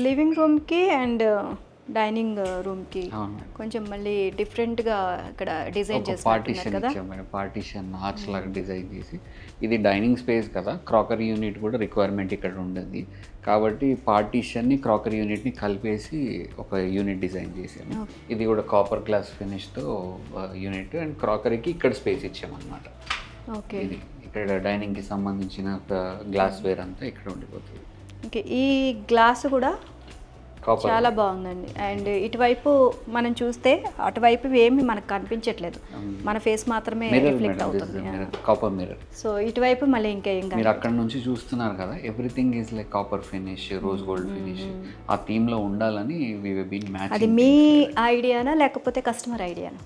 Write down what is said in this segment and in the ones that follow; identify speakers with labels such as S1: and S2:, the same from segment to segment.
S1: Living రూమ్కి and dining రూమ్కి
S2: అవును.
S1: కొంచెం మళ్ళీ డిఫరెంట్గా ఇక్కడ డిజైన్
S2: ఒక
S1: చేస్తున్నారు
S2: పార్టీషన్
S1: కదా.
S2: ఇచ్చాం మేడం, పార్టీషన్ ఆర్చ్ లాగా డిజైన్ చేసి. ఇది డైనింగ్ స్పేస్ కదా, క్రాకరీ యూనిట్ కూడా రిక్వైర్మెంట్ ఇక్కడ ఉండదు కాబట్టి పార్టీషన్ని క్రాకరీ యూనిట్ని కలిపేసి ఒక యూనిట్ డిజైన్ చేసాము. ఇది కూడా కాపర్ గ్లాస్ ఫినిష్తో యూనిట్, అండ్ క్రాకరీకి ఇక్కడ స్పేస్ ఇచ్చామన్నమాట.
S1: ఓకే.
S2: ఇది ఇక్కడ డైనింగ్కి సంబంధించిన గ్లాస్ వేర్ అంతా ఇక్కడ ఉండిపోతుంది.
S1: ఓకే, ఈ గ్లాస్ కూడా
S2: కాపర్
S1: చాలా బాగుందండి. అండ్ ఇటువైపు మనం చూస్తే అటువైపు ఏమి మనకు కనిపించట్లేదు, మన ఫేస్ మాత్రమే
S2: మిర్రర్
S1: రిఫ్లెక్ట్
S2: మేడం,
S1: అవుతుంది.
S2: Copper mirror.
S1: సో ఇటువైపు మళ్ళీ ఇంకా ఏం
S2: మీరు అక్కడ నుంచి చూస్తున్నారు కదా, everything is like copper finish, rose gold finish. ఆ థీమ్లో ఉండాలని వి బీన్ మ్యాచ్.
S1: అది మీ ఐడియానా లేకపోతే కస్టమర్ ఐడియానా?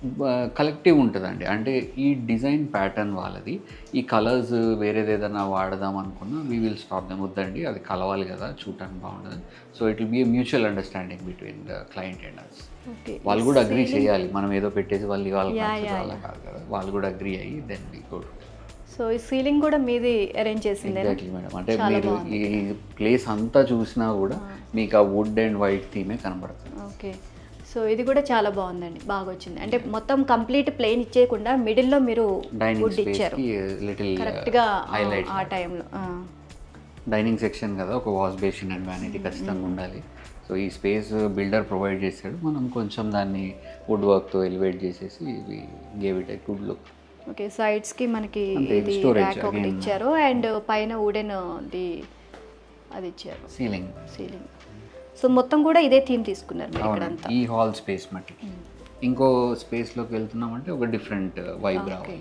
S2: కలెక్టివ్ ఉంటుందండి. అంటే ఈ డిజైన్ ప్యాటర్న్ వాళ్ళది, ఈ కలర్స్ వేరేది ఏదైనా వాడదాం అనుకున్నా వీ విల్ స్టాప్ దెమ్. వద్దండి, అది కలవాలి కదా, చూడటానికి బాగుంటుంది. So it will be mutual understanding between the client and us.
S1: Okay,
S2: వాళ్ళు కూడా అగ్రీ చేయాలి, మనం ఏదో పెట్టేసి వాళ్ళు కాదు కదా, వాళ్ళు కూడా అగ్రీ అయ్యి దెన్ వి గో.
S1: సో ఈ సీలింగ్ కూడా మీది అరేంజ్ చేసింది.
S2: Exactly madam. అంటే మీరు ఈ ప్లేస్ అంతా చూసినా కూడా మీకు ఆ వుడ్ అండ్ వైట్ థీమే కనబడుతుంది.
S1: ఓకే, సో ఇది కూడా చాలా బాగుందండి, బాగా వచ్చింది. అంటే మొత్తం కంప్లీట్ ప్లేన్ ఇచ్చేయకుండా మిడిల్లో మీరు వుడ్ ఇచ్చారు
S2: లిటిల్
S1: కరెక్ట్గా
S2: హైలైట్.
S1: ఆ టైంలో.
S2: డైనింగ్ సెక్షన్ కదా, ఒక వాష్ బేసిన్ అండ్ వ్యానిటీ ఖచ్చితంగా ఉండాలి. సో ఈ స్పేస్ బిల్డర్ ప్రొవైడ్ చేశాడు, మనం కొంచెం దాన్ని వుడ్ వర్క్తో ఎలివేట్ చేసేసి gave it a good look.
S1: Okay, సైడ్స్కి మనకి ఇది
S2: storage
S1: ర్యాక్ ఒకటి
S2: again.
S1: ఇచ్చారు అండ్ పైన వుడెన్ అది ఇచ్చారు
S2: సీలింగ్.
S1: సీలింగ్. సో మొత్తం కూడా ఇదే థీమ్ తీసుకున్నారు మీరు ఇక్కడంతా.
S2: ఈ హాల్ స్పేస్ మట్టికి. ఇంకో స్పేస్లోకి వెళ్తున్నామంటే ఒక డిఫరెంట్ వైబ్ రావాలి.